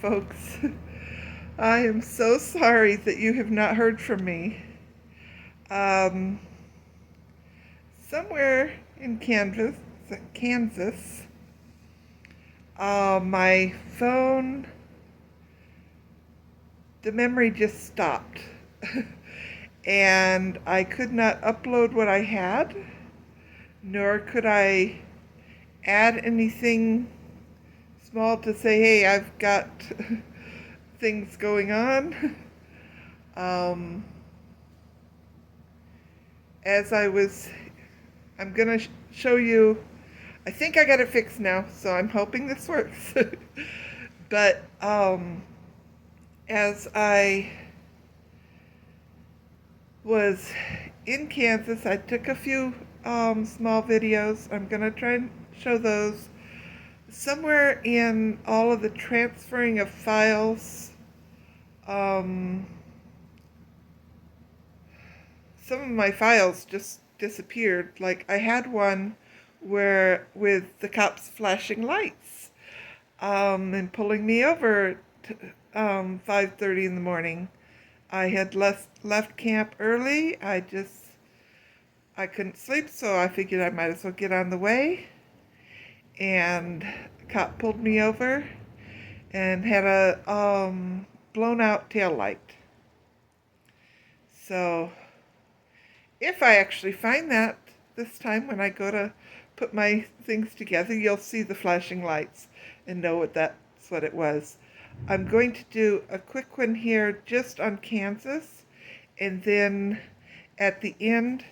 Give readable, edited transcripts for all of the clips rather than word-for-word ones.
folks. I am so sorry that you have not heard from me. Um, Somewhere in Kansas, my phone, the memory just stopped. And I could not upload what I had, nor could I add anything small to say, hey, I've got things going on. Um, as I'm going to show you, I think I got it fixed now, so I'm hoping this works. But as I was in Kansas, I took a few small videos. I'm going to try and show those. Somewhere in all of the transferring of files, some of my files just disappeared. Like I had one where with the cops flashing lights and pulling me over at 5:30 in the morning. I had left camp early. I couldn't sleep, so I figured I might as well get on the way. And the cop pulled me over and had a blown out tail light. So if I actually find that this time when I go to put my things together, you'll see the flashing lights and know that's what it was. I'm going to do a quick one here just on Kansas, and then at the end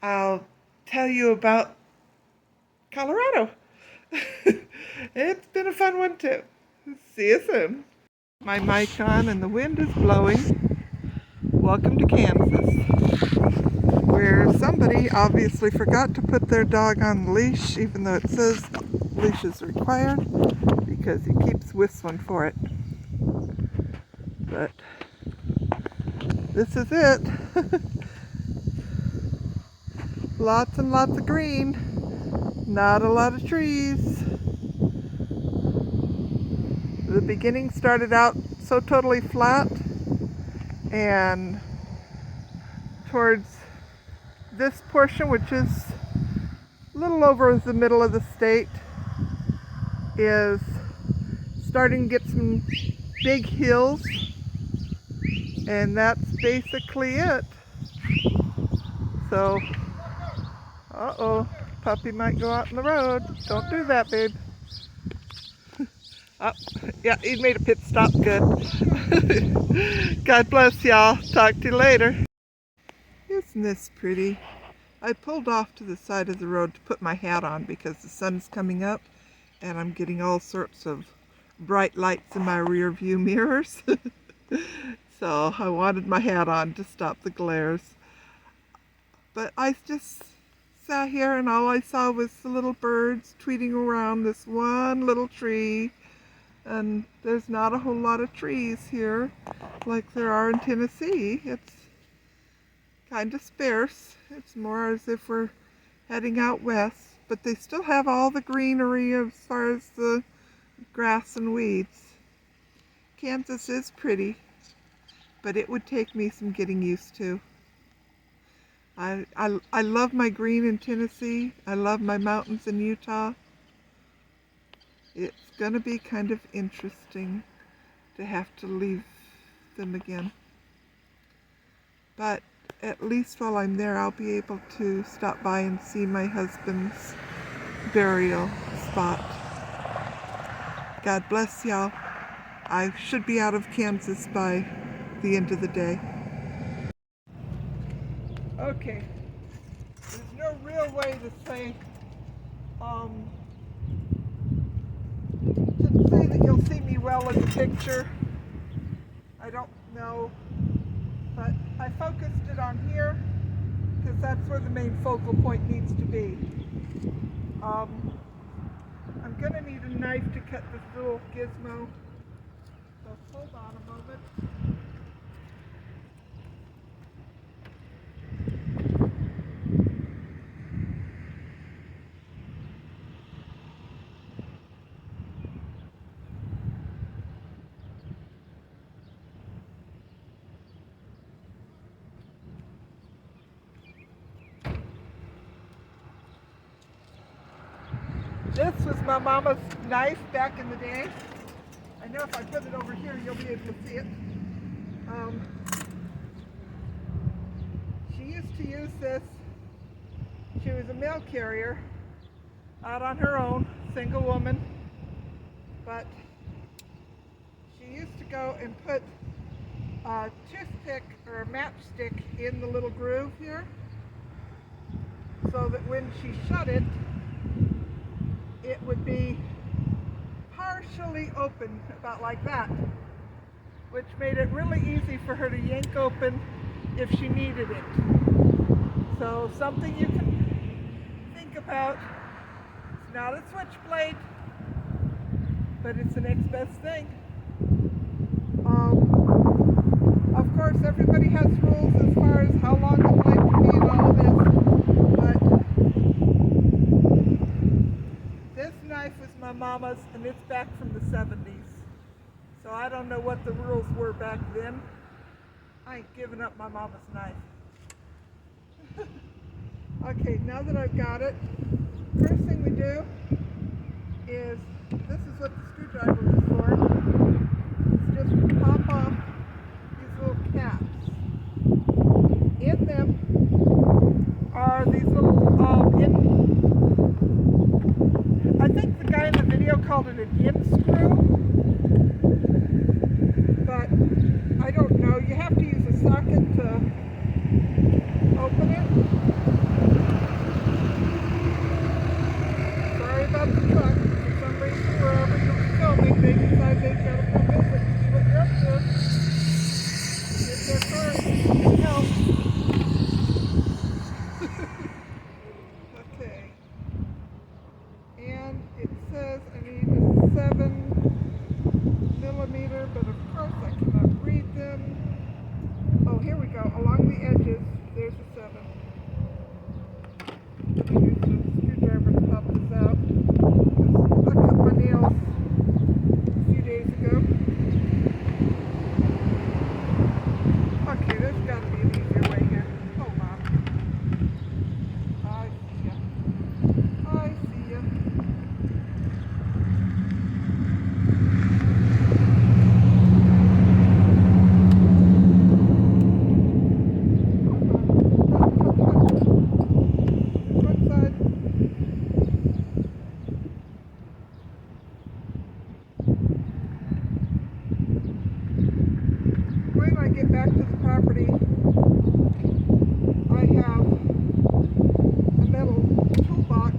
I'll tell you about Colorado. It's been a fun one too. See you soon. My mic on and the wind is blowing. Welcome to Kansas, where somebody obviously forgot to put their dog on the leash, even though it says leash is required, because he keeps whistling for it. But this is it. Lots and lots of green, not a lot of trees. The beginning started out so totally flat, and towards this portion, which is a little over the middle of the state, is starting to get some big hills, and that's basically it. So, puppy might go out in the road. Don't do that, babe. Oh, yeah, he made a pit stop. Good. God bless y'all. Talk to you later. Isn't this pretty? I pulled off to the side of the road to put my hat on because the sun's coming up and I'm getting all sorts of bright lights in my rear view mirrors. So I wanted my hat on to stop the glares. But I just sat here and all I saw was the little birds tweeting around this one little tree. And there's not a whole lot of trees here like there are in Tennessee. It's kind of sparse. It's more as if we're heading out west, but they still have all the greenery as far as the grass and weeds. Kansas is pretty, but it would take me some getting used to. I love my green in Tennessee. I love my mountains in Utah. It's going to be kind of interesting to have to leave them again. But at least while I'm there, I'll be able to stop by and see my husband's burial spot. God bless y'all. I should be out of Kansas by the end of the day. Okay, there's no real way to say that you'll see me well in the picture. I don't know, but I focused it on here because that's where the main focal point needs to be. I'm going to need a knife to cut this little gizmo, so hold on a moment. This was my mama's knife back in the day. I know if I put it over here, you'll be able to see it. She used to use this. She was a mail carrier out on her own, single woman, but she used to go and put a toothpick or a matchstick in the little groove here so that when she shut it, it would be partially open, about like that, which made it really easy for her to yank open if she needed it. So something you can think about. It's not a switchblade, but it's the next best thing. Of course, everybody has rules as far as how long the blade can be and all of this, but this knife was my mama's, and it's back from the 70s. So I don't know what the rules were back then. I ain't giving up my mama's knife. Okay, now that I've got it, first thing we do is, this is what the screwdriver is for. It's just to pop off these little caps. In them are these little, I think the guy in the video called it an in screw, but I don't know. You have to use a socket to open it. Sorry about the truck. For some reason, wherever you're filming, they decide they've got to come visit and see what you're up to. Get their car and help. Okay. And it says I need a 7mm, but of course I cannot read them. Oh, here we go. Along the edges, there's a 7. Let me use the screwdriver to pop this out. I cut my nails a few days ago. Okay, there's got to be an easier way here. Hold on. I see ya. I see ya. When I get back to the property, I have a metal toolbox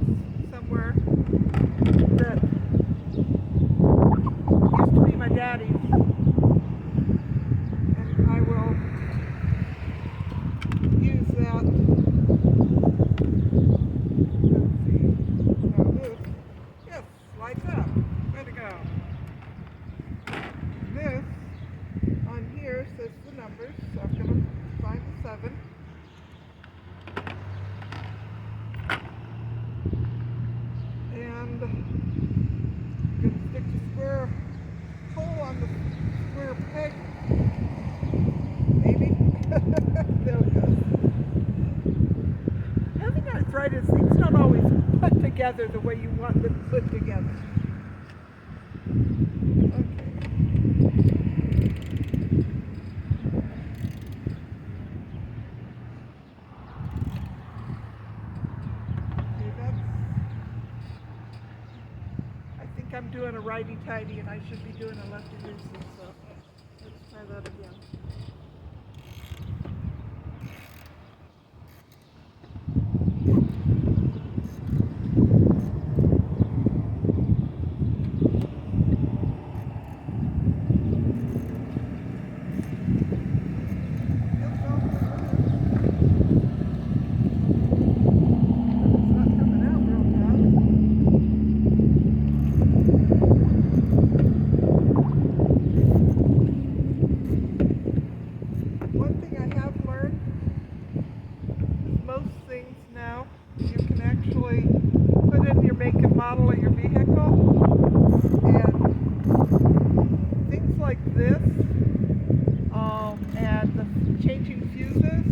somewhere that used to be my daddy's, and I will use that. Let's see. Now this, yes, lights up. Way to go. This on here says the numbers, so I'm going to find the 7. And I'm going to stick the square hole on the square peg. Maybe. There it goes. Having arthritis, things don't always put together the way you want them put together. Okay. I'm doing a righty-tighty and I should be doing a lefty-loosey, so let's try that again. Model of your vehicle, and things like this, and the changing fuses,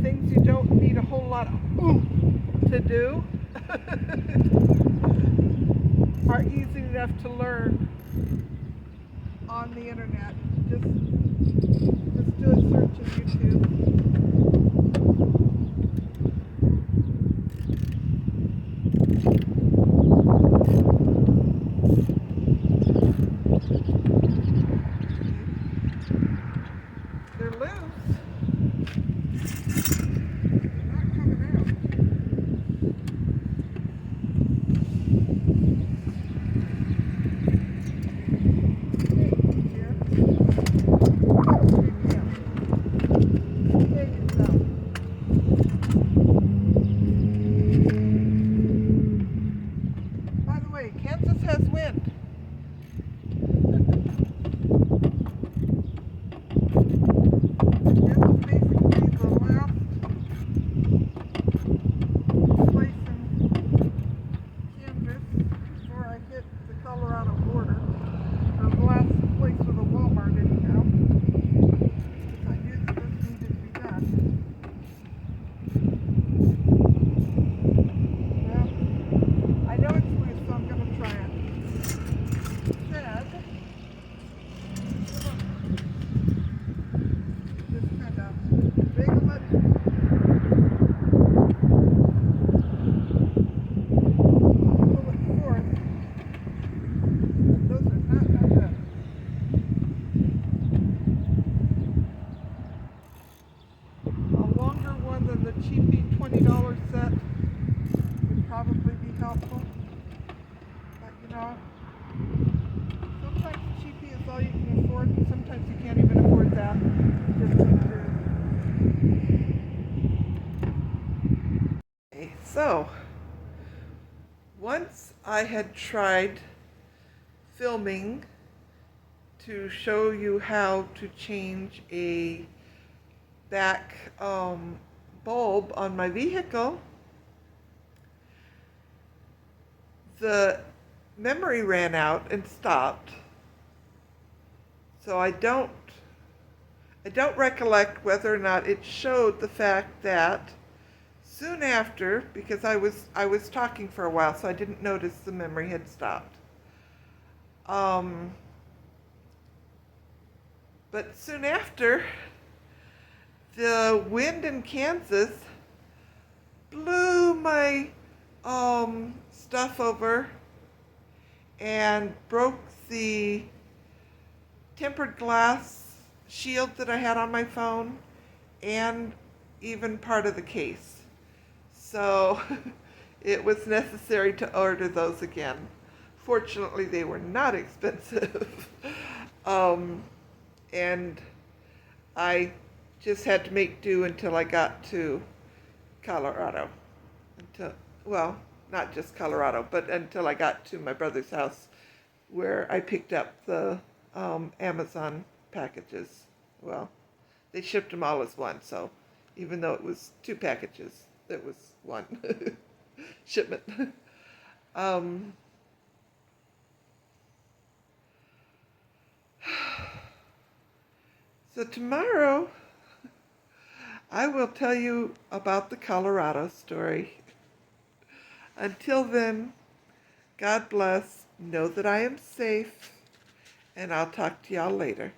things you don't need a whole lot of to do. to learn on the internet. Just do a search on YouTube. They're loose. They're not coming out. By the way, Kansas has wind. This is basically the last place in Kansas before I hit the Colorado border. Or the last place with a Walmart anyhow. Because I knew that this needed to be done. Well, I know it's loose, so I'm going to try it. Instead, just kind of wiggle it. Pull it forth. Those are not good. A longer one than the cheapy $20 set would probably be helpful. But you know, sometimes cheapy is all you can afford, and sometimes you can't even afford that. Just okay, so once I had tried filming to show you how to change a back bulb on my vehicle, the memory ran out and stopped. So I don't recollect whether or not it showed the fact that soon after, because I was talking for a while, so I didn't notice the memory had stopped. But soon after, the wind in Kansas blew my stuff over and broke the tempered glass shield that I had on my phone and even part of the case. So it was necessary to order those again. Fortunately, they were not expensive. And I just had to make do until I got to Colorado. Well, not just Colorado, but until I got to my brother's house, where I picked up the Amazon packages. Well, they shipped them all as one, so even though it was 2 packages, it was one shipment. So tomorrow, I will tell you about the Colorado story. Until then, God bless, know that I am safe, and I'll talk to y'all later.